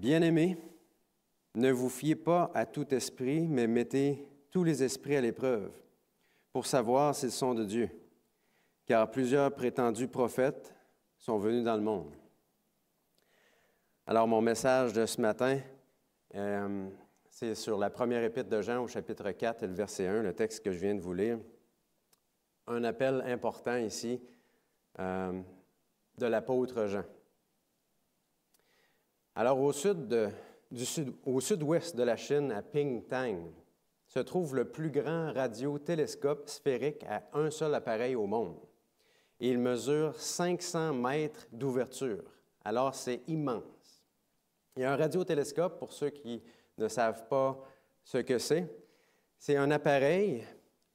Bien-aimés, ne vous fiez pas à tout esprit, mais mettez tous les esprits à l'épreuve, pour savoir s'ils sont de Dieu, car plusieurs prétendus prophètes sont venus dans le monde. Alors, mon message de ce matin, c'est sur la première épître de Jean au chapitre 4 et le verset 1, le texte que je viens de vous lire. Un appel important ici de l'apôtre Jean. Alors, au sud-ouest de la Chine, à Pingtang, se trouve le plus grand radiotélescope sphérique à un seul appareil au monde. Et il mesure 500 mètres d'ouverture. Alors, c'est immense. Il y a un radiotélescope, pour ceux qui ne savent pas ce que c'est un appareil,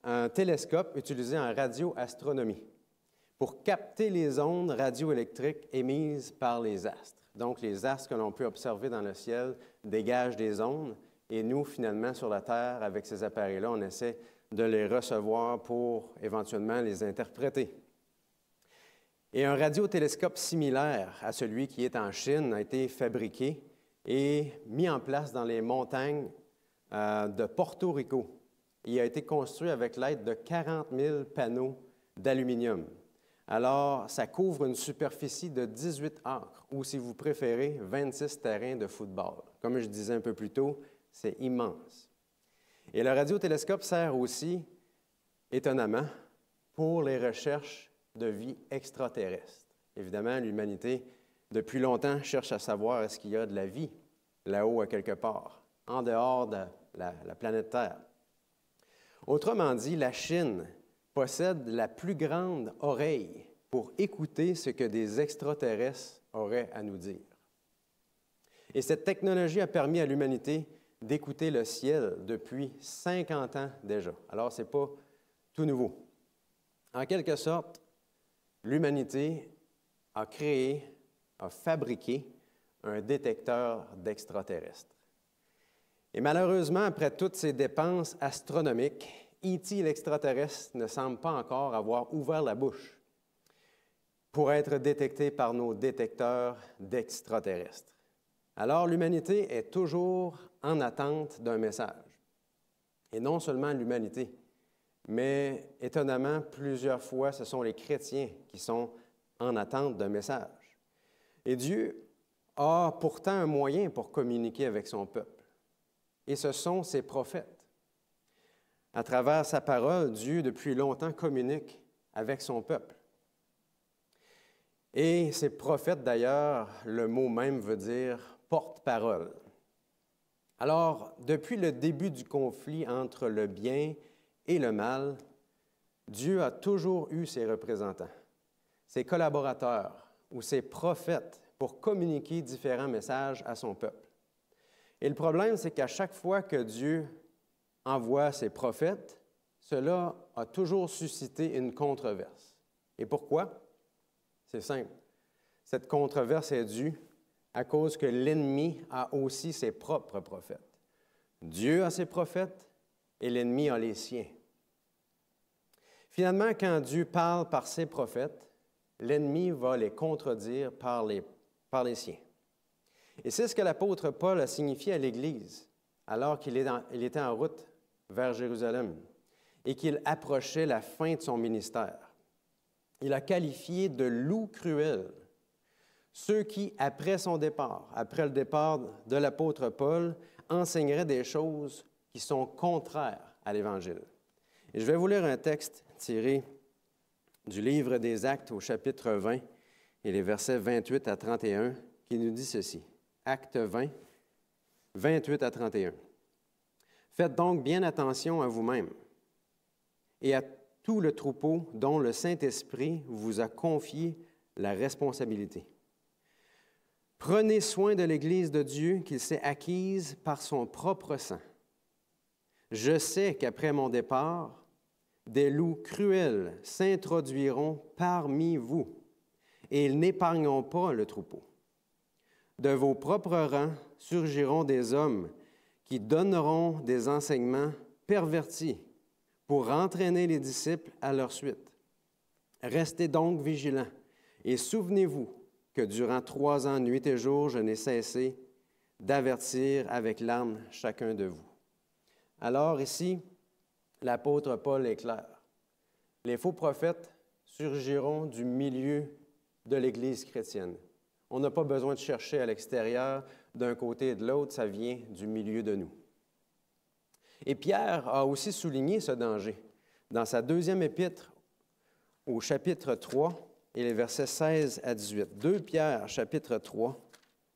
un télescope utilisé en radioastronomie pour capter les ondes radioélectriques émises par les astres. Donc, les astres que l'on peut observer dans le ciel dégagent des ondes et nous, finalement, sur la Terre, avec ces appareils-là, on essaie de les recevoir pour éventuellement les interpréter. Et un radiotélescope similaire à celui qui est en Chine a été fabriqué et mis en place dans les montagnes de Porto Rico. Il a été construit avec l'aide de 40 000 panneaux d'aluminium. Alors, ça couvre une superficie de 18 acres, ou si vous préférez, 26 terrains de football. Comme je disais un peu plus tôt, c'est immense. Et le radiotélescope sert aussi, étonnamment, pour les recherches de vie extraterrestre. Évidemment, l'humanité, depuis longtemps, cherche à savoir est-ce qu'il y a de la vie là-haut à quelque part, en dehors de la planète Terre. Autrement dit, la Chine possède la plus grande oreille pour écouter ce que des extraterrestres auraient à nous dire. Et cette technologie a permis à l'humanité d'écouter le ciel depuis 50 ans déjà. Alors, ce n'est pas tout nouveau. En quelque sorte, l'humanité a fabriqué un détecteur d'extraterrestres. Et malheureusement, après toutes ces dépenses astronomiques, E.T. l'extraterrestre ne semble pas encore avoir ouvert la bouche pour être détecté par nos détecteurs d'extraterrestres. Alors, l'humanité est toujours en attente d'un message. Et non seulement l'humanité, mais étonnamment, plusieurs fois, ce sont les chrétiens qui sont en attente d'un message. Et Dieu a pourtant un moyen pour communiquer avec son peuple. Et ce sont ses prophètes. À travers sa parole, Dieu, depuis longtemps, communique avec son peuple. Et ces prophètes, d'ailleurs, le mot même veut dire « porte-parole ». Alors, depuis le début du conflit entre le bien et le mal, Dieu a toujours eu ses représentants, ses collaborateurs ou ses prophètes pour communiquer différents messages à son peuple. Et le problème, c'est qu'à chaque fois que Dieu envoie ses prophètes, cela a toujours suscité une controverse. Et pourquoi? C'est simple. Cette controverse est due à cause que l'ennemi a aussi ses propres prophètes. Dieu a ses prophètes et l'ennemi a les siens. Finalement, quand Dieu parle par ses prophètes, l'ennemi va les contredire par les siens. Et c'est ce que l'apôtre Paul a signifié à l'Église alors qu'il était en route vers Jérusalem et qu'il approchait la fin de son ministère. Il a qualifié de loups cruels ceux qui, après le départ de l'apôtre Paul, enseigneraient des choses qui sont contraires à l'Évangile. Et je vais vous lire un texte tiré du livre des Actes au chapitre 20 et les versets 28 à 31 qui nous dit ceci. Actes 20, 28 à 31. Faites donc bien attention à vous-même et à tout le troupeau dont le Saint-Esprit vous a confié la responsabilité. Prenez soin de l'Église de Dieu qu'il s'est acquise par son propre sang. Je sais qu'après mon départ, des loups cruels s'introduiront parmi vous et ils n'épargneront pas le troupeau. De vos propres rangs surgiront des hommes qui donneront des enseignements pervertis pour entraîner les disciples à leur suite. Restez donc vigilants et souvenez-vous que durant 3 ans, nuit et jour, je n'ai cessé d'avertir avec larmes chacun de vous. » Alors ici, l'apôtre Paul est clair. Les faux prophètes surgiront du milieu de l'Église chrétienne. On n'a pas besoin de chercher à l'extérieur, d'un côté et de l'autre, ça vient du milieu de nous. Et Pierre a aussi souligné ce danger. Dans sa deuxième épître, au chapitre 3, et les versets 16 à 18. 2 Pierre, chapitre 3,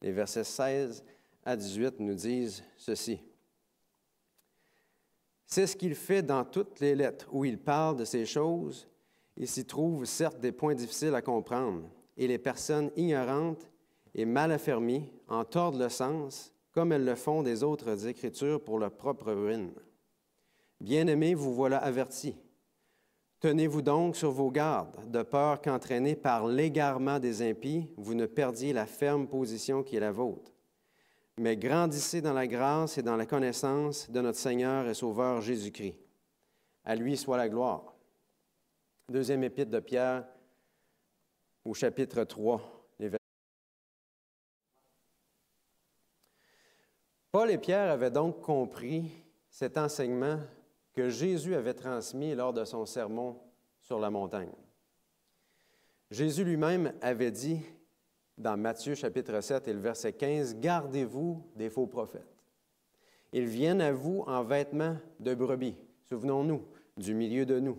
les versets 16 à 18 nous disent ceci. « C'est ce qu'il fait dans toutes les lettres où il parle de ces choses. Il s'y trouve certes des points difficiles à comprendre, et les personnes ignorantes et mal affermies en tordent le sens, comme elles le font des autres Écritures pour leur propre ruine. Bien-aimés, vous voilà avertis. Tenez-vous donc sur vos gardes, de peur qu'entraînés par l'égarement des impies, vous ne perdiez la ferme position qui est la vôtre. Mais grandissez dans la grâce et dans la connaissance de notre Seigneur et Sauveur Jésus-Christ. À lui soit la gloire. » Deuxième épître de Pierre, au chapitre 3, les versets. Paul et Pierre avaient donc compris cet enseignement que Jésus avait transmis lors de son sermon sur la montagne. Jésus lui-même avait dit dans Matthieu chapitre 7 et le verset 15, « Gardez-vous des faux prophètes. Ils viennent à vous en vêtements de brebis. » Souvenons-nous, du milieu de nous.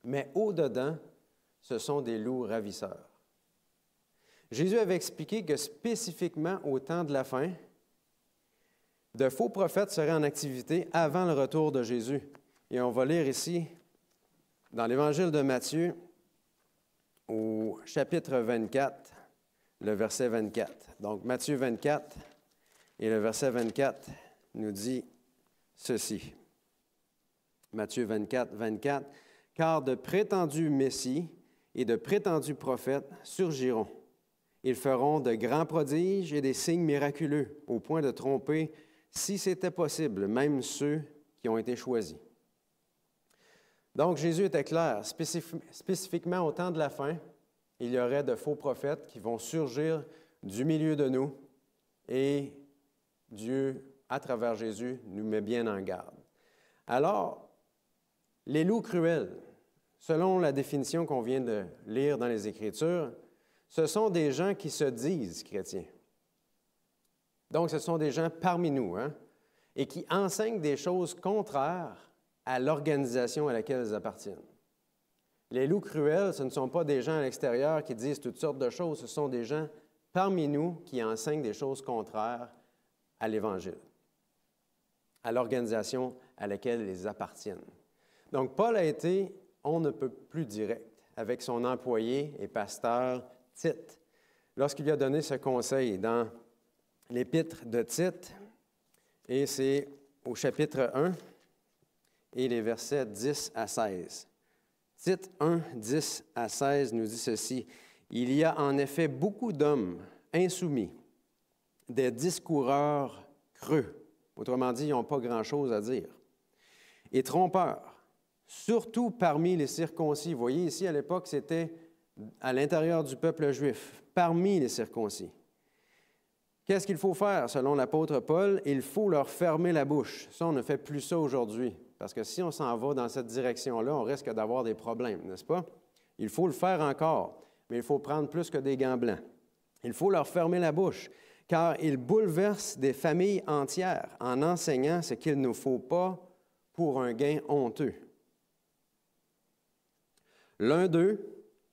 Mais au-dedans, ce sont des loups ravisseurs. Jésus avait expliqué que spécifiquement au temps de la fin, de faux prophètes seraient en activité avant le retour de Jésus. Et on va lire ici, dans l'Évangile de Matthieu, au chapitre 24, le verset 24. Donc, Matthieu 24 et le verset 24 nous dit ceci. Matthieu 24, 24. « Car de prétendus messies et de prétendus prophètes surgiront. Ils feront de grands prodiges et des signes miraculeux, au point de tromper, si c'était possible, même ceux qui ont été choisis. » Donc, Jésus était clair. Spécifiquement au temps de la fin, il y aurait de faux prophètes qui vont surgir du milieu de nous et Dieu, à travers Jésus, nous met bien en garde. Alors, les loups cruels, selon la définition qu'on vient de lire dans les Écritures, ce sont des gens qui se disent chrétiens. Donc, ce sont des gens parmi nous, et qui enseignent des choses contraires à l'organisation à laquelle ils appartiennent. Les loups cruels, ce ne sont pas des gens à l'extérieur qui disent toutes sortes de choses, ce sont des gens parmi nous qui enseignent des choses contraires à l'Évangile, à l'organisation à laquelle ils appartiennent. Donc, Paul a été, on ne peut plus direct, avec son employé et pasteur Tite, lorsqu'il lui a donné ce conseil dans l'épître de Tite, et c'est au chapitre 1 et les versets 10 à 16. Tite 1, 10 à 16 nous dit ceci. « Il y a en effet beaucoup d'hommes insoumis, des discoureurs creux. » Autrement dit, ils n'ont pas grand-chose à dire. « Et trompeurs, surtout parmi les circoncis. » Vous voyez, ici, à l'époque, c'était à l'intérieur du peuple juif, parmi les circoncis. Qu'est-ce qu'il faut faire, selon l'apôtre Paul? Il faut leur fermer la bouche. Ça, on ne fait plus ça aujourd'hui, parce que si on s'en va dans cette direction-là, on risque d'avoir des problèmes, n'est-ce pas? Il faut le faire encore, mais il faut prendre plus que des gants blancs. Il faut leur fermer la bouche, car ils bouleversent des familles entières en enseignant ce qu'il ne faut pas pour un gain honteux. L'un d'eux,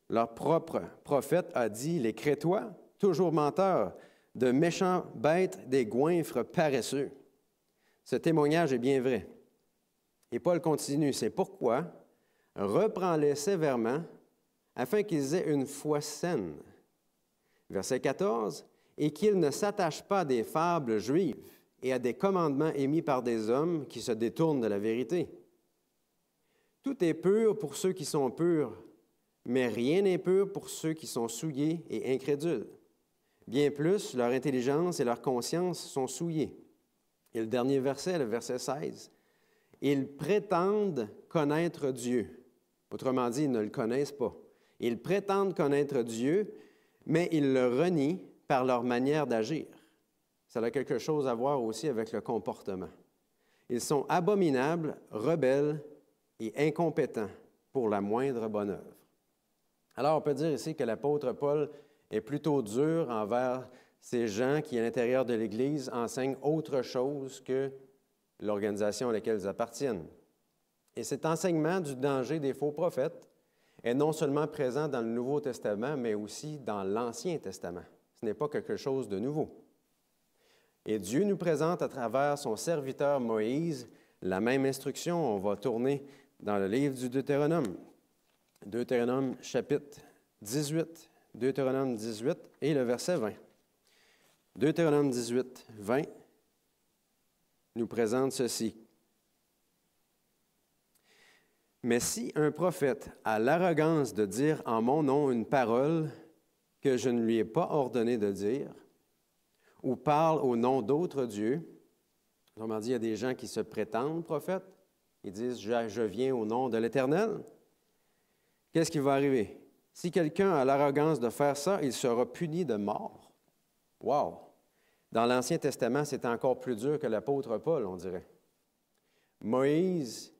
leur propre prophète, a dit, « Les Crétois, toujours menteurs, de méchants bêtes, des goinfres paresseux. » Ce témoignage est bien vrai. Et Paul continue, « C'est pourquoi, reprends-les sévèrement, afin qu'ils aient une foi saine. » Verset 14, « Et qu'ils ne s'attachent pas à des fables juives et à des commandements émis par des hommes qui se détournent de la vérité. Tout est pur pour ceux qui sont purs, mais rien n'est pur pour ceux qui sont souillés et incrédules. Bien plus, leur intelligence et leur conscience sont souillées. » Et le dernier verset, le verset 16, « Ils prétendent connaître Dieu. » Autrement dit, ils ne le connaissent pas. Ils prétendent connaître Dieu, mais ils le renient par leur manière d'agir. ça a quelque chose à voir aussi avec le comportement. Ils sont abominables, rebelles et incompétents pour la moindre bonne œuvre. Alors, on peut dire ici que l'apôtre Paul est plutôt dur envers ces gens qui, à l'intérieur de l'Église, enseignent autre chose que l'organisation à laquelle ils appartiennent. Et cet enseignement du danger des faux prophètes est non seulement présent dans le Nouveau Testament, mais aussi dans l'Ancien Testament. Ce n'est pas quelque chose de nouveau. Et Dieu nous présente à travers son serviteur Moïse la même instruction. On va tourner dans le livre du Deutéronome. Deutéronome chapitre 18. Deutéronome 18 et le verset 20. Deutéronome 18, 20 nous présente ceci. Mais si un prophète a l'arrogance de dire en mon nom une parole que je ne lui ai pas ordonné de dire, ou parle au nom d'autres dieux, autrement dit, il y a des gens qui se prétendent prophètes, ils disent « je viens au nom de l'Éternel », qu'est-ce qui va arriver? Si quelqu'un a l'arrogance de faire ça, il sera puni de mort. Wow! Dans l'Ancien Testament, c'est encore plus dur que l'apôtre Paul, on dirait. Moïse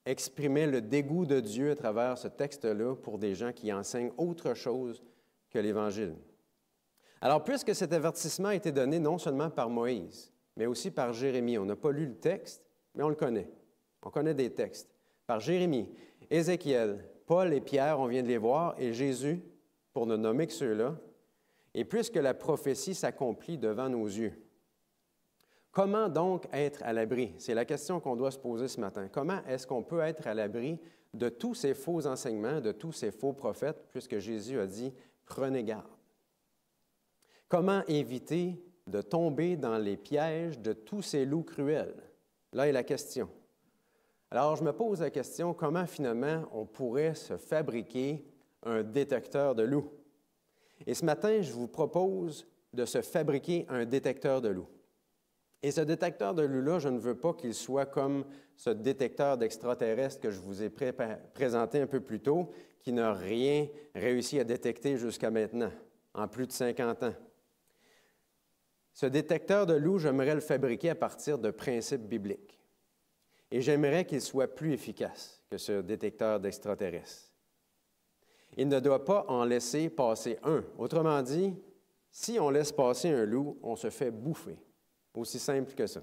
exprimait le dégoût de Dieu à travers ce texte-là pour des gens qui enseignent autre chose que l'Évangile. Alors, puisque cet avertissement a été donné non seulement par Moïse, mais aussi par Jérémie, on n'a pas lu le texte, mais on le connaît. On connaît des textes. Par Jérémie, Ézéchiel, Paul et Pierre, on vient de les voir, et Jésus, pour ne nommer que ceux-là, et puisque la prophétie s'accomplit devant nos yeux. Comment donc être à l'abri? C'est la question qu'on doit se poser ce matin. Comment est-ce qu'on peut être à l'abri de tous ces faux enseignements, de tous ces faux prophètes, puisque Jésus a dit « prenez garde ». Comment éviter de tomber dans les pièges de tous ces loups cruels? Là est la question. Alors, je me pose la question, comment finalement on pourrait se fabriquer un détecteur de loups? Et ce matin, je vous propose de se fabriquer un détecteur de loups. Et ce détecteur de loups-là, je ne veux pas qu'il soit comme ce détecteur d'extraterrestres que je vous ai présenté un peu plus tôt, qui n'a rien réussi à détecter jusqu'à maintenant, en plus de 50 ans. Ce détecteur de loups, j'aimerais le fabriquer à partir de principes bibliques. Et j'aimerais qu'il soit plus efficace que ce détecteur d'extraterrestres. Il ne doit pas en laisser passer un. Autrement dit, si on laisse passer un loup, on se fait bouffer. Aussi simple que ça.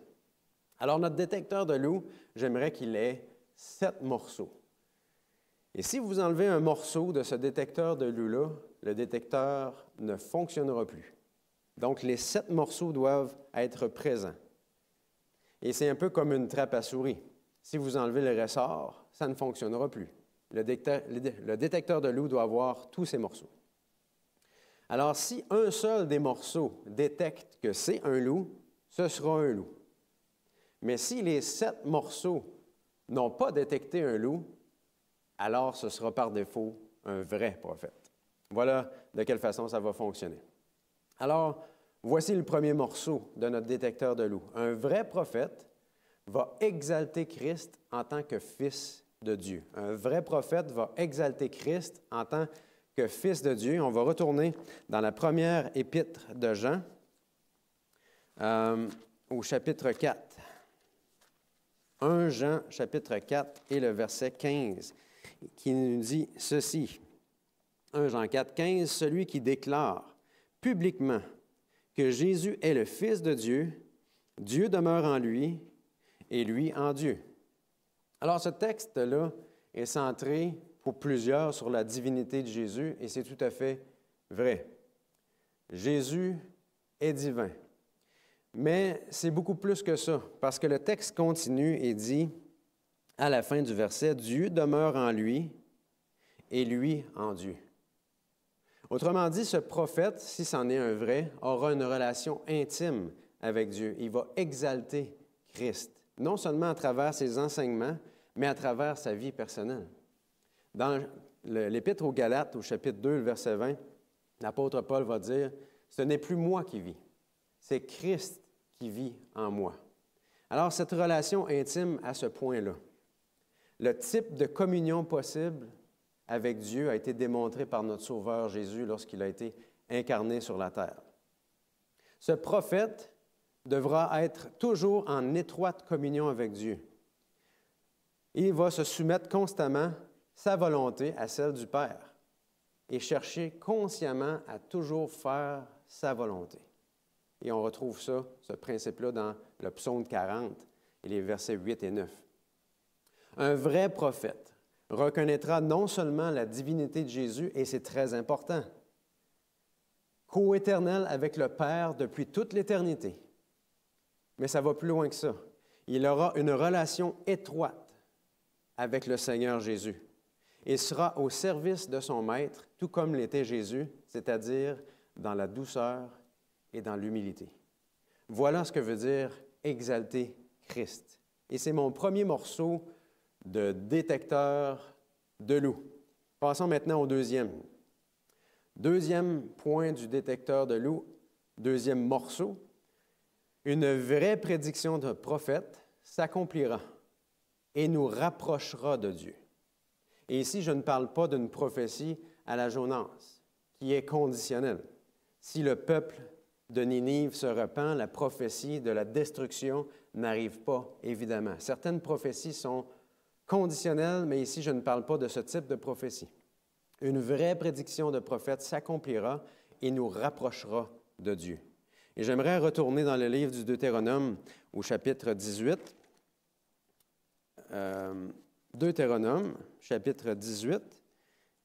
Alors, notre détecteur de loup, j'aimerais qu'il ait 7 morceaux. Et si vous enlevez un morceau de ce détecteur de loup-là, le détecteur ne fonctionnera plus. Donc, les 7 morceaux doivent être présents. Et c'est un peu comme une trappe à souris. Si vous enlevez le ressort, ça ne fonctionnera plus. Le détecteur de loup doit avoir tous ces morceaux. Alors, si un seul des morceaux détecte que c'est un loup, ce sera un loup. Mais si les 7 morceaux n'ont pas détecté un loup, alors ce sera par défaut un vrai prophète. Voilà de quelle façon ça va fonctionner. Alors, voici le premier morceau de notre détecteur de loup. Un vrai prophète va exalter Christ en tant que fils de Dieu. Un vrai prophète va exalter Christ en tant que fils de Dieu. On va retourner dans la première épître de Jean, au chapitre 4. 1 Jean, chapitre 4, et le verset 15, qui nous dit ceci. 1 Jean 4, 15, « Celui qui déclare publiquement que Jésus est le Fils de Dieu, Dieu demeure en lui, et lui en Dieu. » Alors, ce texte-là est centré pour plusieurs sur la divinité de Jésus, et c'est tout à fait vrai. Jésus est divin. Mais c'est beaucoup plus que ça, parce que le texte continue et dit, à la fin du verset, « Dieu demeure en lui, et lui en Dieu. » Autrement dit, ce prophète, si c'en est un vrai, aura une relation intime avec Dieu. Il va exalter Christ, non seulement à travers ses enseignements, mais à travers sa vie personnelle. Dans l'Épître aux Galates, au chapitre 2, le verset 20, l'apôtre Paul va dire, « Ce n'est plus moi qui vis, c'est Christ qui vit en moi. » Alors, cette relation intime à ce point-là, le type de communion possible avec Dieu a été démontré par notre Sauveur Jésus lorsqu'il a été incarné sur la terre. Ce prophète devra être toujours en étroite communion avec Dieu. Il va se soumettre constamment sa volonté à celle du Père et chercher consciemment à toujours faire sa volonté. Et on retrouve ça, ce principe-là, dans le psaume 40 et les versets 8 et 9. Un vrai prophète reconnaîtra non seulement la divinité de Jésus, et c'est très important, co-éternel avec le Père depuis toute l'éternité. Mais ça va plus loin que ça. Il aura une relation étroite avec le Seigneur Jésus. Il sera au service de son Maître, tout comme l'était Jésus, c'est-à-dire dans la douceur et dans l'humilité. Voilà ce que veut dire exalter Christ. Et c'est mon premier morceau de détecteur de loup. Passons maintenant au deuxième. Deuxième point du détecteur de loup, deuxième morceau. Une vraie prédiction de prophète s'accomplira et nous rapprochera de Dieu. Et ici, je ne parle pas d'une prophétie à la Jonas, qui est conditionnelle. Si le peuple de Ninive se repent, la prophétie de la destruction n'arrive pas, évidemment. Certaines prophéties sont conditionnelles, mais ici, je ne parle pas de ce type de prophétie. Une vraie prédiction de prophète s'accomplira et nous rapprochera de Dieu. Et j'aimerais retourner dans le livre du Deutéronome au chapitre 18. Deutéronome, chapitre 18,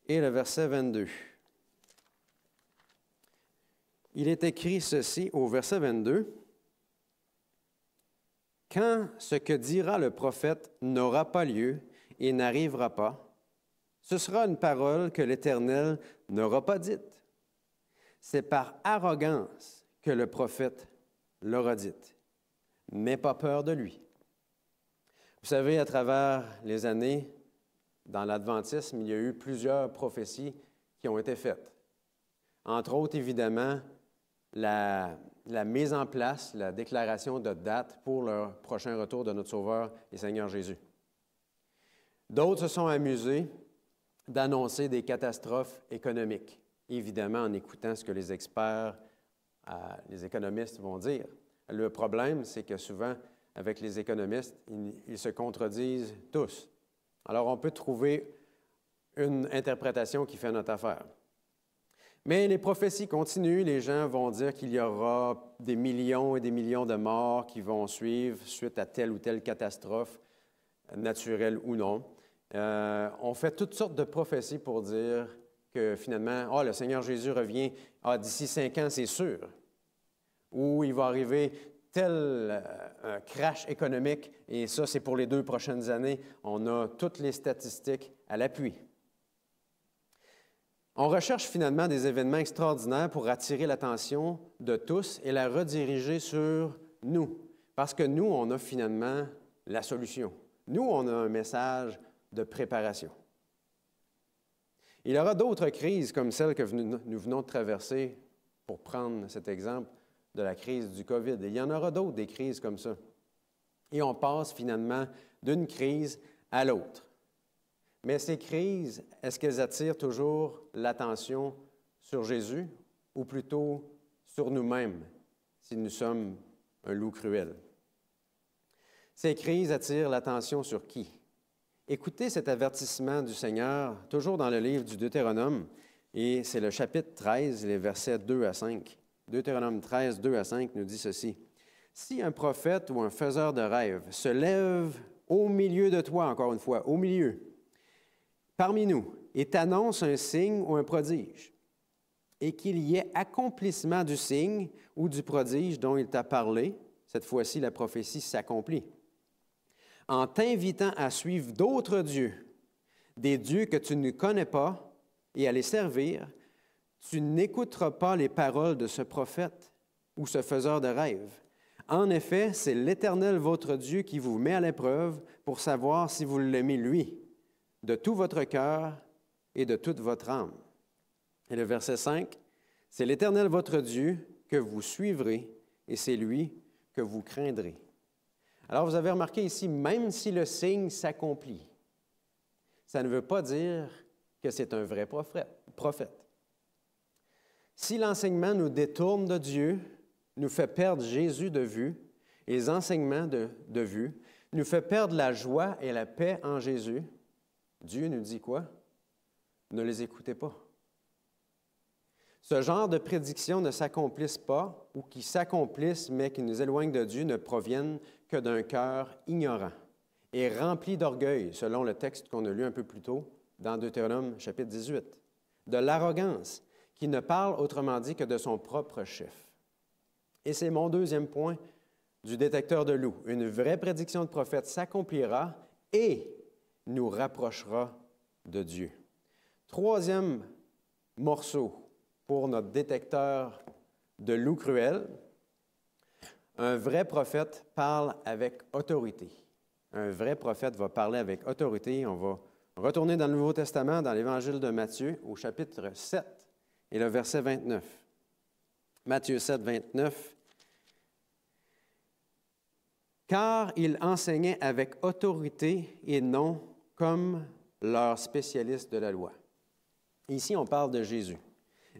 et le verset 22. Il est écrit ceci au verset 22. « Quand ce que dira le prophète n'aura pas lieu et n'arrivera pas, ce sera une parole que l'Éternel n'aura pas dite. C'est par arrogance que le prophète l'aura dite. N'aie pas peur de lui. » Vous savez, à travers les années, dans l'adventisme, il y a eu plusieurs prophéties qui ont été faites. Entre autres, évidemment, la mise en place, la déclaration de date pour le prochain retour de notre Sauveur et Seigneur Jésus. D'autres se sont amusés d'annoncer des catastrophes économiques, évidemment en écoutant ce que les experts, les économistes vont dire. Le problème, c'est que souvent, avec les économistes, ils se contredisent tous. Alors, on peut trouver une interprétation qui fait notre affaire. Mais les prophéties continuent. Les gens vont dire qu'il y aura des millions et des millions de morts qui vont suivre suite à telle ou telle catastrophe, naturelle ou non. On fait toutes sortes de prophéties pour dire que finalement, le Seigneur Jésus revient d'ici 5 ans, c'est sûr. Ou il va arriver tel crash économique, et ça, c'est pour les 2 prochaines années. On a toutes les statistiques à l'appui. On recherche finalement des événements extraordinaires pour attirer l'attention de tous et la rediriger sur nous, parce que nous, on a finalement la solution. Nous, on a un message de préparation. Il y aura d'autres crises comme celle que nous venons de traverser, pour prendre cet exemple, de la crise du COVID. Et il y en aura d'autres, des crises comme ça. Et on passe finalement d'une crise à l'autre. Mais ces crises, est-ce qu'elles attirent toujours l'attention sur Jésus ou plutôt sur nous-mêmes, si nous sommes un loup cruel? Ces crises attirent l'attention sur qui? Écoutez cet avertissement du Seigneur, toujours dans le livre du Deutéronome, et c'est le chapitre 13, les versets 2 à 5. Deutéronome 13, 2 à 5 nous dit ceci. « Si un prophète ou un faiseur de rêve se lève au milieu de toi, encore une fois, au milieu, parmi nous, et t'annonce un signe ou un prodige, et qu'il y ait accomplissement du signe ou du prodige dont il t'a parlé, cette fois-ci la prophétie s'accomplit, en t'invitant à suivre d'autres dieux, des dieux que tu ne connais pas, et à les servir, tu n'écouteras pas les paroles de ce prophète ou ce faiseur de rêve. En effet, c'est l'Éternel votre Dieu qui vous met à l'épreuve pour savoir si vous l'aimez lui, de tout votre cœur et de toute votre âme. » Et le verset 5, « C'est l'Éternel votre Dieu que vous suivrez et c'est lui que vous craindrez. » Alors, vous avez remarqué ici, même si le signe s'accomplit, ça ne veut pas dire que c'est un vrai prophète. Si l'enseignement nous détourne de Dieu, nous fait perdre Jésus de vue, et les enseignements de vue, nous fait perdre la joie et la paix en Jésus, Dieu nous dit quoi? Ne les écoutez pas. Ce genre de prédictions ne s'accomplissent pas, ou qui s'accomplissent, mais qui nous éloignent de Dieu, ne proviennent que d'un cœur ignorant et rempli d'orgueil, selon le texte qu'on a lu un peu plus tôt dans Deutéronome chapitre 18, de l'arrogance, qui ne parle autrement dit que de son propre chef. Et c'est mon deuxième point du détecteur de loups. Une vraie prédiction de prophète s'accomplira et nous rapprochera de Dieu. Troisième morceau pour notre détecteur de loups cruels, un vrai prophète parle avec autorité. Un vrai prophète va parler avec autorité. On va retourner dans le Nouveau Testament, dans l'Évangile de Matthieu, au chapitre 7 et le verset 29. Matthieu 7, 29. Car ils enseignaient avec autorité et non comme leurs spécialistes de la loi. Ici, on parle de Jésus.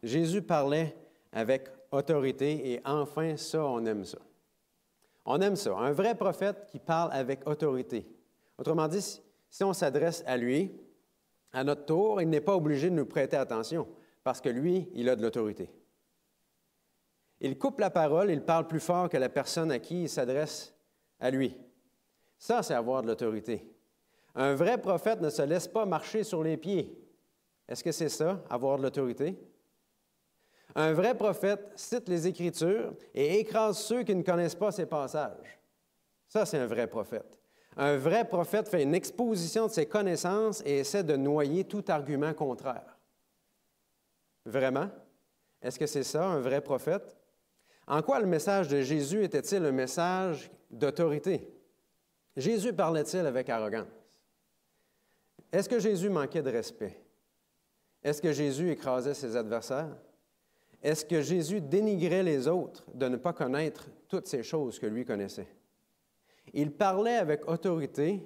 Jésus parlait avec autorité et enfin, ça, on aime ça. On aime ça. Un vrai prophète qui parle avec autorité. Autrement dit, si on s'adresse à lui, à notre tour, il n'est pas obligé de nous prêter attention parce que lui, il a de l'autorité. Il coupe la parole, il parle plus fort que la personne à qui il s'adresse à lui. Ça, c'est avoir de l'autorité. Un vrai prophète ne se laisse pas marcher sur les pieds. Est-ce que c'est ça, avoir de l'autorité? Un vrai prophète cite les Écritures et écrase ceux qui ne connaissent pas ces passages. Ça, c'est un vrai prophète. Un vrai prophète fait une exposition de ses connaissances et essaie de noyer tout argument contraire. Vraiment? Est-ce que c'est ça, un vrai prophète? En quoi le message de Jésus était-il un message d'autorité? Jésus parlait-il avec arrogance? Est-ce que Jésus manquait de respect? Est-ce que Jésus écrasait ses adversaires? Est-ce que Jésus dénigrait les autres de ne pas connaître toutes ces choses que lui connaissait? Il parlait avec autorité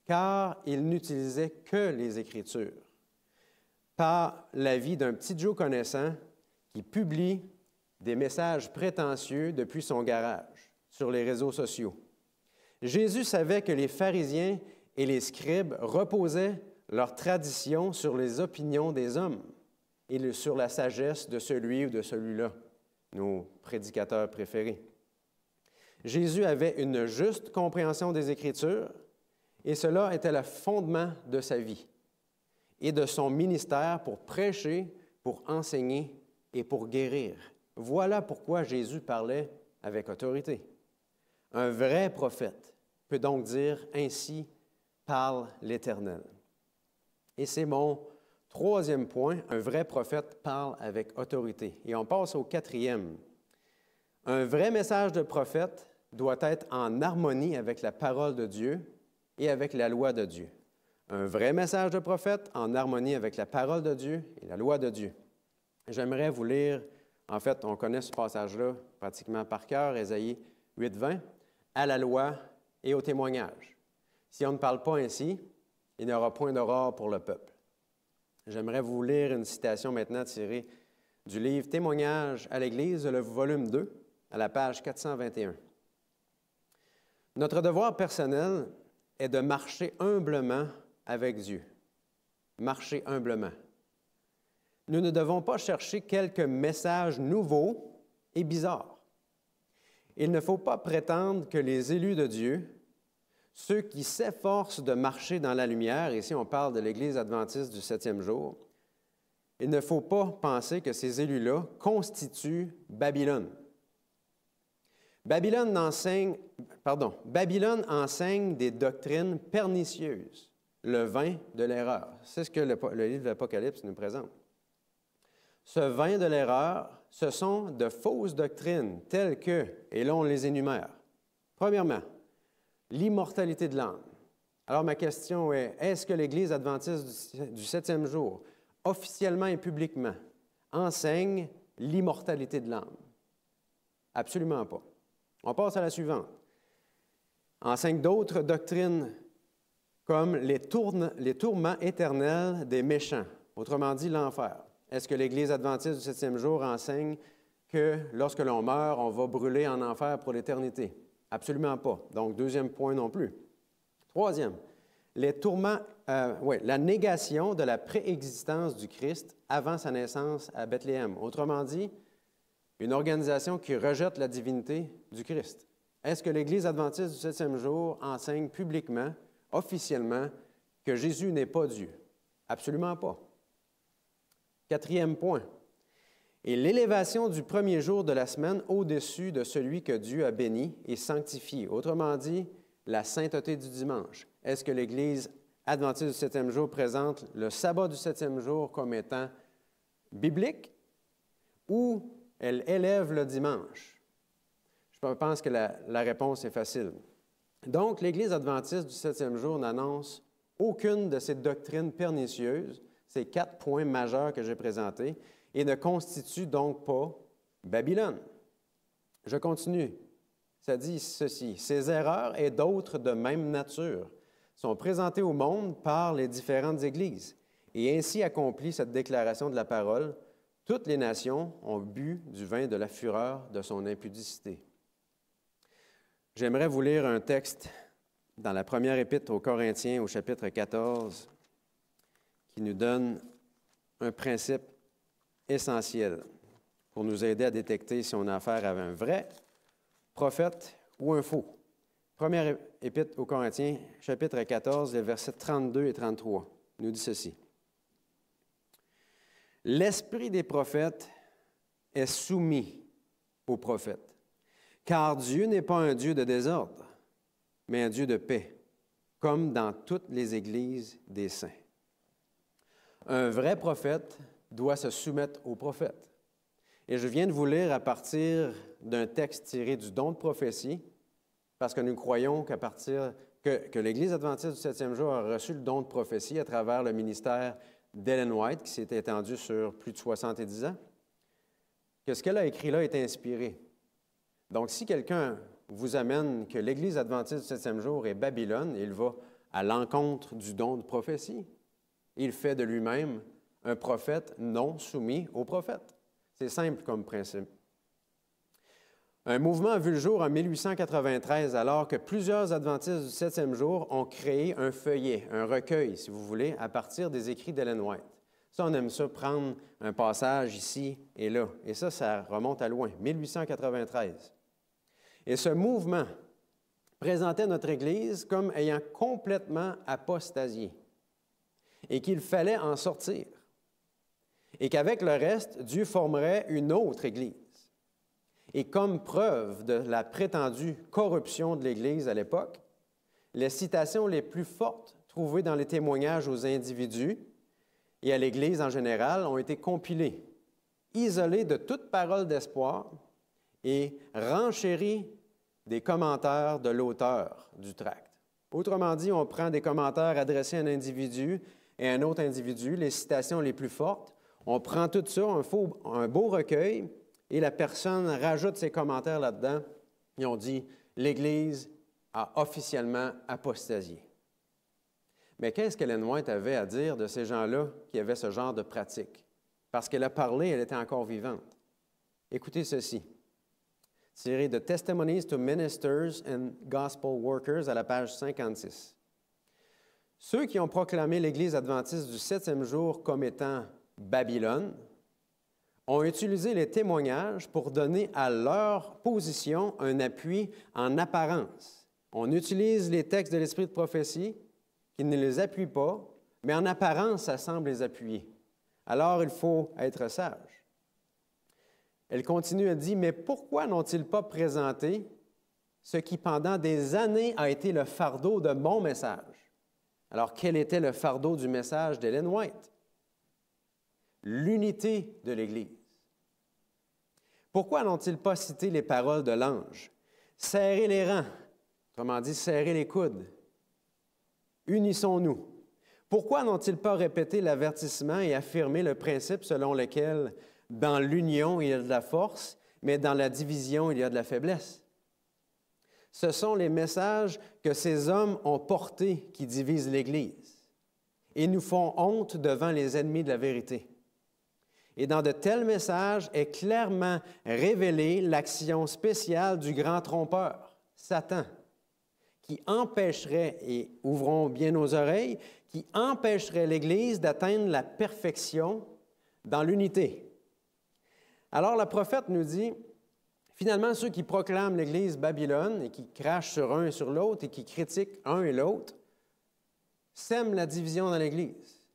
car il n'utilisait que les Écritures. Par la vie d'un petit Joe connaissant qui publie des messages prétentieux depuis son garage sur les réseaux sociaux. Jésus savait que les pharisiens et les scribes reposaient leur tradition sur les opinions des hommes et sur la sagesse de celui ou de celui-là, nos prédicateurs préférés. Jésus avait une juste compréhension des Écritures et cela était le fondement de sa vie et de son ministère pour prêcher, pour enseigner et pour guérir. Voilà pourquoi Jésus parlait avec autorité. Un vrai prophète peut donc dire « Ainsi parle l'Éternel ». Et c'est mon troisième point, un vrai prophète parle avec autorité. Et on passe au quatrième. Un vrai message de prophète doit être en harmonie avec la parole de Dieu et avec la loi de Dieu. Un vrai message de prophète en harmonie avec la parole de Dieu et la loi de Dieu. J'aimerais vous lire, en fait, on connaît ce passage-là pratiquement par cœur, Ésaïe 8, 20, à la loi et au témoignage. Si on ne parle pas ainsi, il n'y aura point d'aurore pour le peuple. J'aimerais vous lire une citation maintenant tirée du livre Témoignages à l'Église, le volume 2, à la page 421. Notre devoir personnel est de marcher humblement avec Dieu. Marcher humblement. Nous ne devons pas chercher quelques messages nouveaux et bizarres. Il ne faut pas prétendre que les élus de Dieu, ceux qui s'efforcent de marcher dans la lumière, ici on parle de l'Église adventiste du 7e jour, il ne faut pas penser que ces élus-là constituent Babylone. Babylone enseigne des doctrines pernicieuses, le vin de l'erreur. C'est ce que le livre de l'Apocalypse nous présente. Ce vin de l'erreur, ce sont de fausses doctrines telles que, et là on les énumère. Premièrement, l'immortalité de l'âme. Alors ma question est, est-ce que l'Église adventiste du 7e jour, officiellement et publiquement, enseigne l'immortalité de l'âme? Absolument pas. On passe à la suivante. Enseigne d'autres doctrines comme les tourments éternels des méchants, autrement dit l'enfer. Est-ce que l'Église adventiste du 7e jour enseigne que lorsque l'on meurt, on va brûler en enfer pour l'éternité. Absolument pas. Donc, deuxième point non plus. Troisième, la négation de la préexistence du Christ avant sa naissance à Bethléem. Autrement dit, une organisation qui rejette la divinité du Christ. Est-ce que l'Église adventiste du 7e jour enseigne publiquement, officiellement, que Jésus n'est pas Dieu? Absolument pas. Quatrième point. Et l'élévation du premier jour de la semaine au-dessus de celui que Dieu a béni et sanctifié. Autrement dit, la sainteté du dimanche. Est-ce que l'Église adventiste du 7e jour présente le sabbat du 7e jour comme étant biblique ou elle élève le dimanche? Je pense que la réponse est facile. Donc, l'Église adventiste du 7e jour n'annonce aucune de ces doctrines pernicieuses, ces 4 points majeurs que j'ai présentés, et ne constitue donc pas Babylone. Je continue. Ça dit ceci: ces erreurs et d'autres de même nature sont présentées au monde par les différentes églises, et ainsi accomplit cette déclaration de la parole: toutes les nations ont bu du vin de la fureur de son impudicité. J'aimerais vous lire un texte dans la première épître aux Corinthiens, au chapitre 14, qui nous donne un principe essentiel pour nous aider à détecter si on a affaire à un vrai prophète ou un faux. Première épître aux Corinthiens, chapitre 14, les versets 32 et 33, nous dit ceci. « L'esprit des prophètes est soumis aux prophètes, car Dieu n'est pas un Dieu de désordre, mais un Dieu de paix, comme dans toutes les églises des saints. » Un vrai prophète doit se soumettre au prophète. Et je viens de vous lire à partir d'un texte tiré du don de prophétie, parce que nous croyons que l'Église adventiste du 7e jour a reçu le don de prophétie à travers le ministère d'Ellen White, qui s'est étendu sur plus de 70 ans, que ce qu'elle a écrit là est inspiré. Donc, si quelqu'un vous amène que l'Église adventiste du 7e jour est Babylone, il va à l'encontre du don de prophétie. Il fait de lui-même un prophète non soumis au prophète. C'est simple comme principe. Un mouvement a vu le jour en 1893, alors que plusieurs adventistes du 7e jour ont créé un feuillet, un recueil, si vous voulez, à partir des écrits d'Ellen White. Ça, on aime ça, prendre un passage ici et là. Et ça remonte à loin, 1893. Et ce mouvement présentait notre Église comme ayant complètement apostasié et qu'il fallait en sortir. Et qu'avec le reste, Dieu formerait une autre Église. Et comme preuve de la prétendue corruption de l'Église à l'époque, les citations les plus fortes trouvées dans les témoignages aux individus et à l'Église en général ont été compilées, isolées de toute parole d'espoir et renchéries des commentaires de l'auteur du tract. Autrement dit, on prend des commentaires adressés à un individu et à un autre individu, les citations les plus fortes, on prend tout ça, un beau recueil, et la personne rajoute ses commentaires là-dedans, et on dit « l'Église a officiellement apostasié ». Mais qu'est-ce qu'Ellen White avait à dire de ces gens-là qui avaient ce genre de pratique? Parce qu'elle a parlé, elle était encore vivante. Écoutez ceci, tiré de Testimonies to Ministers and Gospel Workers à la page 56. Ceux qui ont proclamé l'Église adventiste du 7e jour comme étant Babylone ont utilisé les témoignages pour donner à leur position un appui en apparence. On utilise les textes de l'Esprit de prophétie qui ne les appuient pas, mais en apparence, ça semble les appuyer. Alors, il faut être sage. Elle continue, elle dit, « Mais pourquoi n'ont-ils pas présenté ce qui, pendant des années, a été le fardeau de mon message? » Alors, quel était le fardeau du message d'Ellen White? L'unité de l'Église. Pourquoi n'ont-ils pas cité les paroles de l'ange? Serrez les rangs, autrement dit, serrez les coudes. Unissons-nous. Pourquoi n'ont-ils pas répété l'avertissement et affirmé le principe selon lequel dans l'union il y a de la force, mais dans la division il y a de la faiblesse? Ce sont les messages que ces hommes ont portés qui divisent l'Église et nous font honte devant les ennemis de la vérité. Et dans de tels messages est clairement révélée l'action spéciale du grand trompeur, Satan, qui empêcherait, et ouvrons bien nos oreilles, qui empêcherait l'Église d'atteindre la perfection dans l'unité. Alors le prophète nous dit, finalement, ceux qui proclament l'Église Babylone et qui crachent sur un et sur l'autre et qui critiquent un et l'autre, sèment la division dans l'Église.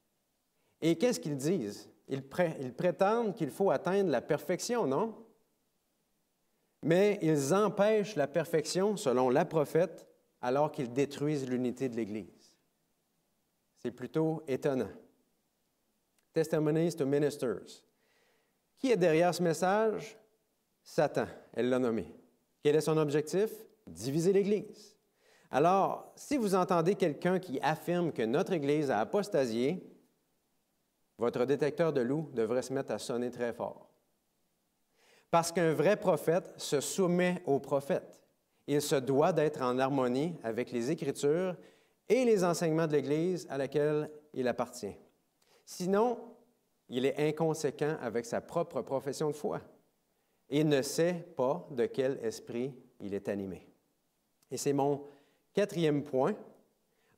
Et qu'est-ce qu'ils disent? Ils prétendent qu'il faut atteindre la perfection, non? Mais ils empêchent la perfection, selon la prophète, alors qu'ils détruisent l'unité de l'Église. C'est plutôt étonnant. Testimonies to ministers. Qui est derrière ce message? Satan, elle l'a nommé. Quel est son objectif? Diviser l'Église. Alors, si vous entendez quelqu'un qui affirme que notre Église a apostasié, votre détecteur de loup devrait se mettre à sonner très fort. Parce qu'un vrai prophète se soumet au prophète. Il se doit d'être en harmonie avec les Écritures et les enseignements de l'Église à laquelle il appartient. Sinon, il est inconséquent avec sa propre profession de foi. Il ne sait pas de quel esprit il est animé. Et c'est mon 4e point.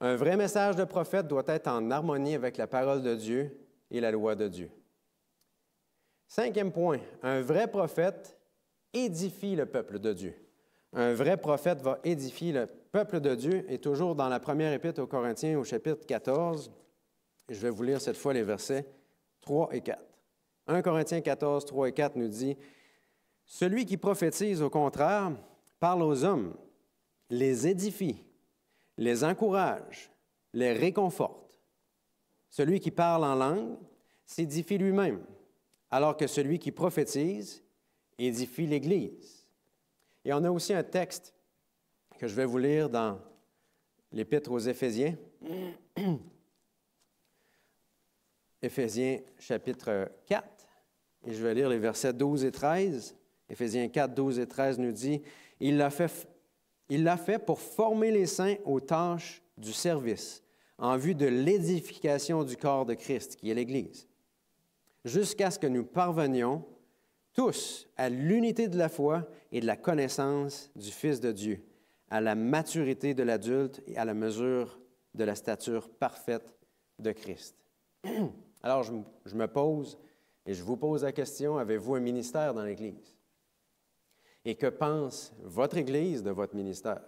Un vrai message de prophète doit être en harmonie avec la parole de Dieu et la loi de Dieu. 5e point, un vrai prophète édifie le peuple de Dieu. Un vrai prophète va édifier le peuple de Dieu, et toujours dans la première épître aux Corinthiens, au chapitre 14, je vais vous lire cette fois les versets 3 et 4. 1 Corinthiens 14, 3 et 4 nous dit, « Celui qui prophétise, au contraire, parle aux hommes, les édifie, les encourage, les réconforte. Celui qui parle en langue s'édifie lui-même, alors que celui qui prophétise édifie l'Église. » Et on a aussi un texte que je vais vous lire dans l'Épître aux Éphésiens. Éphésiens chapitre 4, et je vais lire les versets 12 et 13. Éphésiens 4, 12 et 13 nous dit, « Il l'a fait pour former les saints aux tâches du service, en vue de l'édification du corps de Christ, qui est l'Église, jusqu'à ce que nous parvenions tous à l'unité de la foi et de la connaissance du Fils de Dieu, à la maturité de l'adulte et à la mesure de la stature parfaite de Christ. » Alors, je me pose et je vous pose la question, avez-vous un ministère dans l'Église? Et que pense votre Église de votre ministère?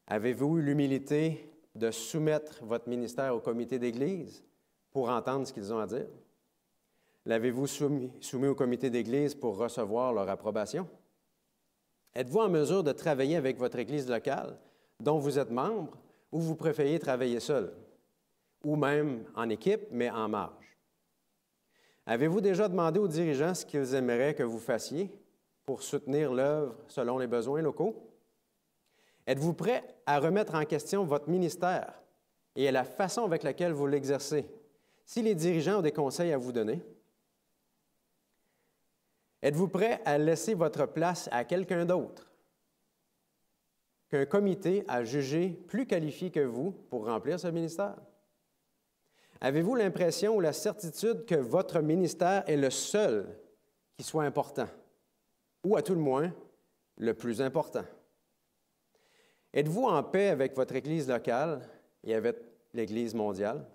Avez-vous eu l'humilité de soumettre votre ministère au comité d'Église pour entendre ce qu'ils ont à dire? L'avez-vous soumis au comité d'Église pour recevoir leur approbation? Êtes-vous en mesure de travailler avec votre Église locale dont vous êtes membre, ou vous préférez travailler seul, ou même en équipe, mais en marge? Avez-vous déjà demandé aux dirigeants ce qu'ils aimeraient que vous fassiez pour soutenir l'œuvre selon les besoins locaux? Êtes-vous prêt à remettre en question votre ministère et la façon avec laquelle vous l'exercez, si les dirigeants ont des conseils à vous donner? Êtes-vous prêt à laisser votre place à quelqu'un d'autre, qu'un comité a jugé plus qualifié que vous pour remplir ce ministère? Avez-vous l'impression ou la certitude que votre ministère est le seul qui soit important, ou à tout le moins, le plus important? Êtes-vous en paix avec votre Église locale et avec l'Église mondiale?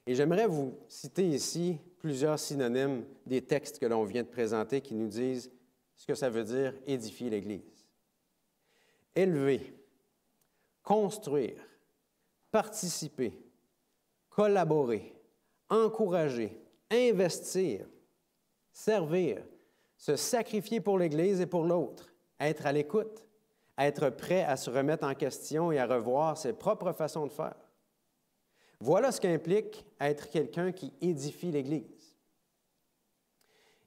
Et j'aimerais vous citer ici plusieurs synonymes des textes que l'on vient de présenter qui nous disent ce que ça veut dire édifier l'Église. Élever, construire, participer, collaborer, encourager, investir, servir, se sacrifier pour l'Église et pour l'autre, être à l'écoute, être prêt à se remettre en question et à revoir ses propres façons de faire. Voilà ce qu'implique être quelqu'un qui édifie l'Église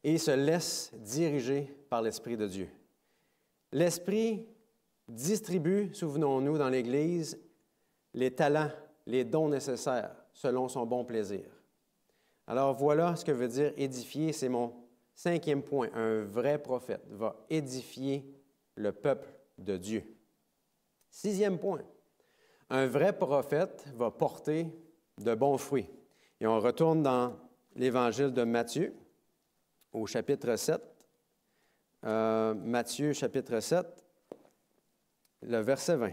et se laisse diriger par l'Esprit de Dieu. L'Esprit distribue, souvenons-nous, dans l'Église, les talents, les dons nécessaires, selon son bon plaisir. Alors voilà ce que veut dire édifier, c'est mon 5e point. Un vrai prophète va édifier le peuple de Dieu. 6e point. Un vrai prophète va porter de bons fruits. Et on retourne dans l'Évangile de Matthieu, au chapitre 7. Matthieu, chapitre 7, le verset 20.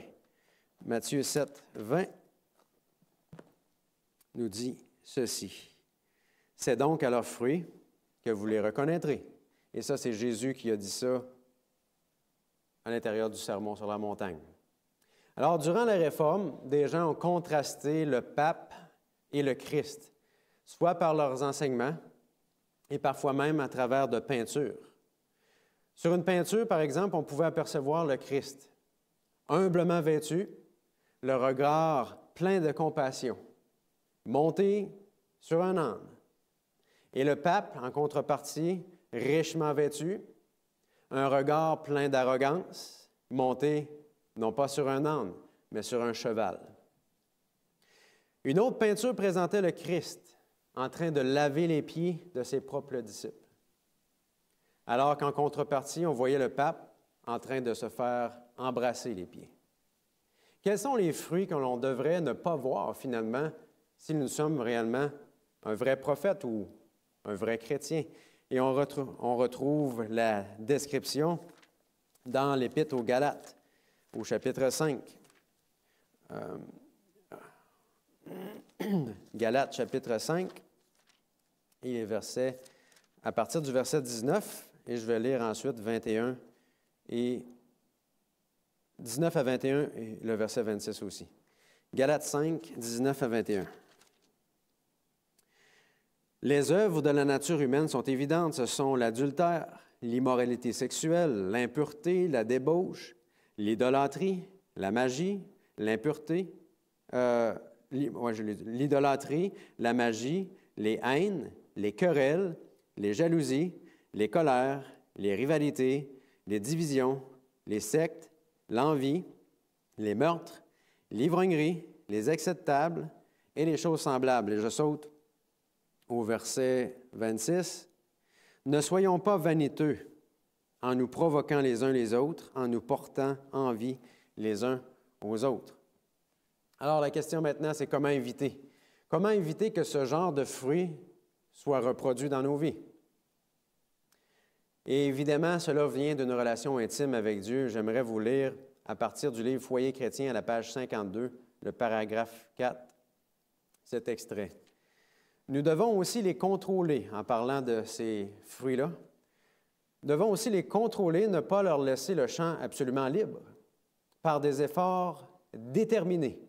Matthieu 7, 20 nous dit ceci. « C'est donc à leurs fruits que vous les reconnaîtrez. » Et ça, c'est Jésus qui a dit ça à l'intérieur du Sermon sur la montagne. Alors, durant la Réforme, des gens ont contrasté le pape et le Christ, soit par leurs enseignements et parfois même à travers de peintures. Sur une peinture, par exemple, on pouvait apercevoir le Christ, humblement vêtu, le regard plein de compassion, monté sur un âne. Et le pape, en contrepartie, richement vêtu, un regard plein d'arrogance, monté non pas sur un âne, mais sur un cheval. Une autre peinture présentait le Christ en train de laver les pieds de ses propres disciples, alors qu'en contrepartie, on voyait le pape en train de se faire embrasser les pieds. Quels sont les fruits que l'on devrait ne pas voir finalement si nous sommes réellement un vrai prophète ou un vrai chrétien? Et on retrouve la description dans l'Épître aux Galates, au chapitre 5. Galates, chapitre 5, et les versets, à partir du verset 19, et je vais lire ensuite 21 et 19 à 21 et le verset 26 aussi. Galates 5, 19 à 21. Les œuvres de la nature humaine sont évidentes. Ce sont l'adultère, l'immoralité sexuelle, l'impureté, la débauche, l'idolâtrie, la magie, l'impureté, l'idolâtrie, la magie, les haines, les querelles, les jalousies, les colères, les rivalités, les divisions, les sectes, l'envie, les meurtres, l'ivrognerie, les excès de table et les choses semblables. Et je saute au verset 26. « Ne soyons pas vaniteux en nous provoquant les uns les autres, en nous portant envie les uns aux autres. » Alors la question maintenant, c'est comment éviter? Comment éviter que ce genre de fruits soit reproduit dans nos vies? Et évidemment, cela vient d'une relation intime avec Dieu. J'aimerais vous lire à partir du livre Foyer chrétien à la page 52, le paragraphe 4, cet extrait. Nous devons aussi les contrôler, en parlant de ces fruits-là. Nous devons aussi les contrôler, ne pas leur laisser le champ absolument libre, par des efforts déterminés.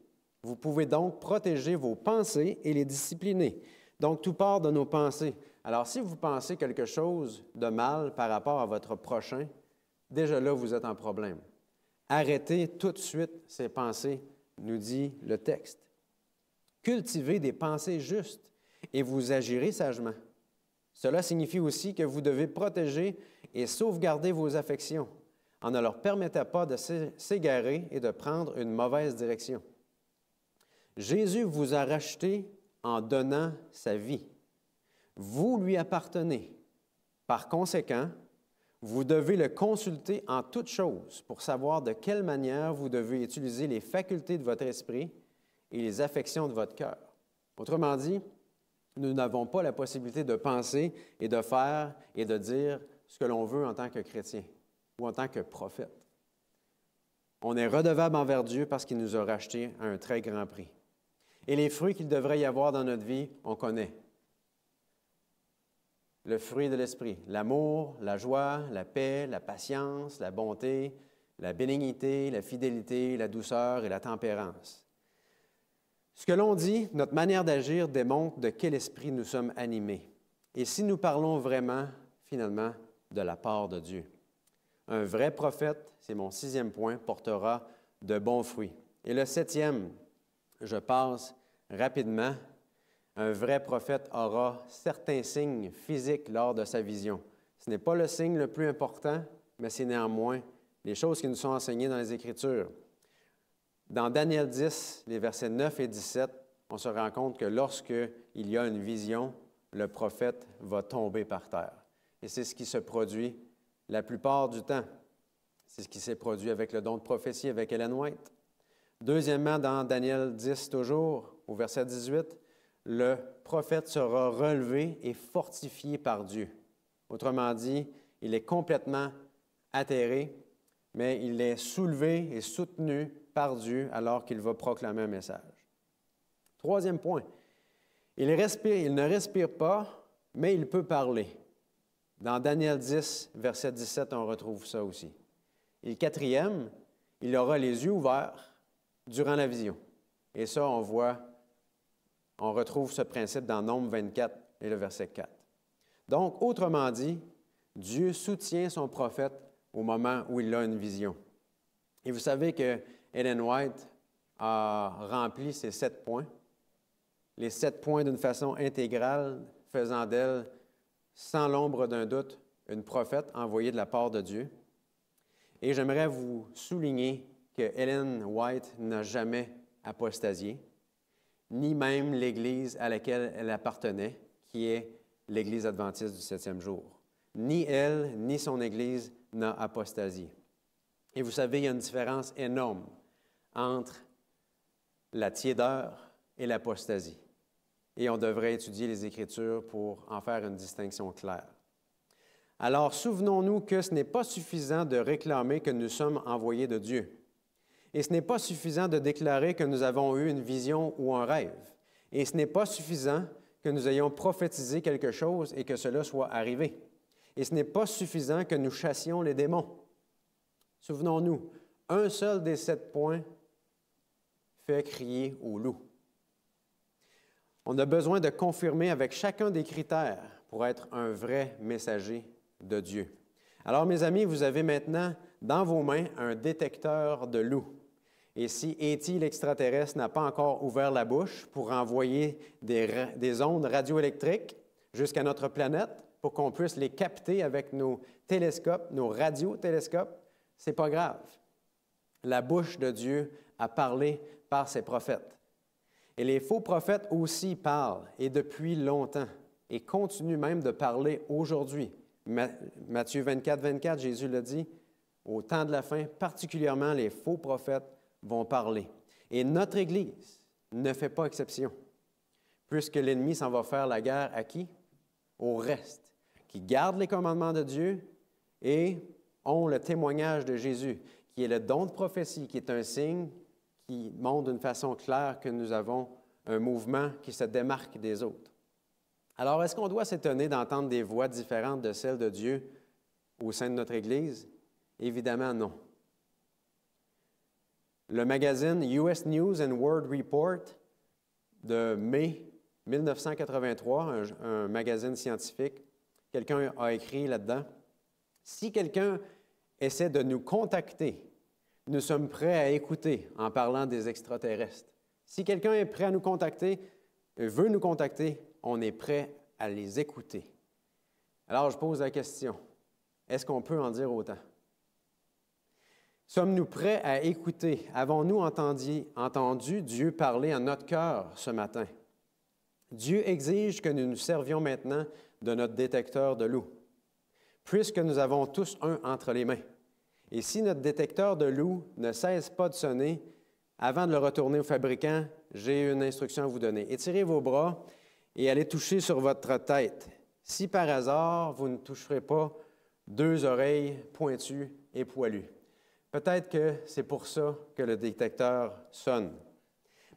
Vous pouvez donc protéger vos pensées et les discipliner. Donc, tout part de nos pensées. Alors, si vous pensez quelque chose de mal par rapport à votre prochain, déjà là, vous êtes en problème. Arrêtez tout de suite ces pensées, nous dit le texte. Cultivez des pensées justes et vous agirez sagement. Cela signifie aussi que vous devez protéger et sauvegarder vos affections en ne leur permettant pas de s'égarer et de prendre une mauvaise direction. Jésus vous a racheté en donnant sa vie. Vous lui appartenez. Par conséquent, vous devez le consulter en toutes choses pour savoir de quelle manière vous devez utiliser les facultés de votre esprit et les affections de votre cœur. Autrement dit, nous n'avons pas la possibilité de penser et de faire et de dire ce que l'on veut en tant que chrétien ou en tant que prophète. On est redevable envers Dieu parce qu'il nous a rachetés à un très grand prix. Et les fruits qu'il devrait y avoir dans notre vie, on connaît. Le fruit de l'esprit, l'amour, la joie, la paix, la patience, la bonté, la bénignité, la fidélité, la douceur et la tempérance. Ce que l'on dit, notre manière d'agir démontre de quel esprit nous sommes animés. Et si nous parlons vraiment, finalement, de la part de Dieu. Un vrai prophète, c'est mon 6e point, portera de bons fruits. Et le 7e, je passe rapidement. Un vrai prophète aura certains signes physiques lors de sa vision. Ce n'est pas le signe le plus important, mais c'est néanmoins les choses qui nous sont enseignées dans les Écritures. Dans Daniel 10, les versets 9 et 17, on se rend compte que lorsqu'il y a une vision, le prophète va tomber par terre. Et c'est ce qui se produit la plupart du temps. C'est ce qui s'est produit avec le don de prophétie avec Ellen White. Deuxièmement, dans Daniel 10 toujours, au verset 18, le prophète sera relevé et fortifié par Dieu. Autrement dit, il est complètement atterré, mais il est soulevé et soutenu par Dieu alors qu'il va proclamer un message. Troisième point, il ne respire pas, mais il peut parler. Dans Daniel 10, verset 17, on retrouve ça aussi. Et le quatrième, il aura les yeux ouverts durant la vision. Et ça, on retrouve ce principe dans Nombre 24 et le verset 4. Donc, autrement dit, Dieu soutient son prophète au moment où il a une vision. Et vous savez que Ellen White a rempli ces 7 points, les 7 points d'une façon intégrale, faisant d'elle, sans l'ombre d'un doute, une prophète envoyée de la part de Dieu. Et j'aimerais vous souligner que Ellen White n'a jamais apostasié, ni même l'Église à laquelle elle appartenait, qui est l'Église adventiste du 7e jour. Ni elle, ni son Église n'a apostasié. Et vous savez, il y a une différence énorme entre la tiédeur et l'apostasie. Et on devrait étudier les Écritures pour en faire une distinction claire. Alors, souvenons-nous que ce n'est pas suffisant de réclamer que nous sommes envoyés de Dieu. Et ce n'est pas suffisant de déclarer que nous avons eu une vision ou un rêve. Et ce n'est pas suffisant que nous ayons prophétisé quelque chose et que cela soit arrivé. Et ce n'est pas suffisant que nous chassions les démons. Souvenons-nous, un seul des 7 points fait crier au loup. On a besoin de confirmer avec chacun des critères pour être un vrai messager de Dieu. Alors, mes amis, vous avez maintenant dans vos mains un détecteur de loup. Et si E.T. l'extraterrestre n'a pas encore ouvert la bouche pour envoyer des ondes radioélectriques jusqu'à notre planète pour qu'on puisse les capter avec nos télescopes, nos radiotélescopes, ce n'est pas grave. La bouche de Dieu a parlé par ses prophètes. Et les faux prophètes aussi parlent, et depuis longtemps, et continuent même de parler aujourd'hui. Matthieu 24, 24, Jésus l'a dit, au temps de la fin, particulièrement les faux prophètes vont parler. Et notre Église ne fait pas exception, puisque l'ennemi s'en va faire la guerre à qui? Au reste, qui gardent les commandements de Dieu et ont le témoignage de Jésus, qui est le don de prophétie, qui est un signe qui montre d'une façon claire que nous avons un mouvement qui se démarque des autres. Alors, est-ce qu'on doit s'étonner d'entendre des voix différentes de celles de Dieu au sein de notre Église? Évidemment, non. Le magazine US News and World Report de mai 1983, un magazine scientifique, quelqu'un a écrit là-dedans, « Si quelqu'un essaie de nous contacter, nous sommes prêts à écouter en parlant des extraterrestres. Si quelqu'un est prêt à nous contacter, veut nous contacter, on est prêt à les écouter. » Alors, je pose la question, est-ce qu'on peut en dire autant? Sommes-nous prêts à écouter? Avons-nous entendu Dieu parler à notre cœur ce matin? Dieu exige que nous nous servions maintenant de notre détecteur de loup, puisque nous avons tous un entre les mains. Et si notre détecteur de loup ne cesse pas de sonner, avant de le retourner au fabricant, j'ai une instruction à vous donner. Étirez vos bras et allez toucher sur votre tête. Si par hasard, vous ne toucherez pas 2 oreilles pointues et poilues. Peut-être que c'est pour ça que le détecteur sonne.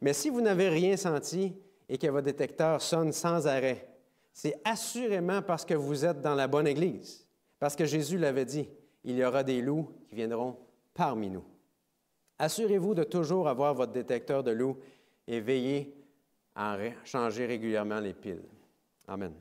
Mais si vous n'avez rien senti et que votre détecteur sonne sans arrêt, c'est assurément parce que vous êtes dans la bonne Église. Parce que Jésus l'avait dit, il y aura des loups qui viendront parmi nous. Assurez-vous de toujours avoir votre détecteur de loups et veillez à changer régulièrement les piles. Amen.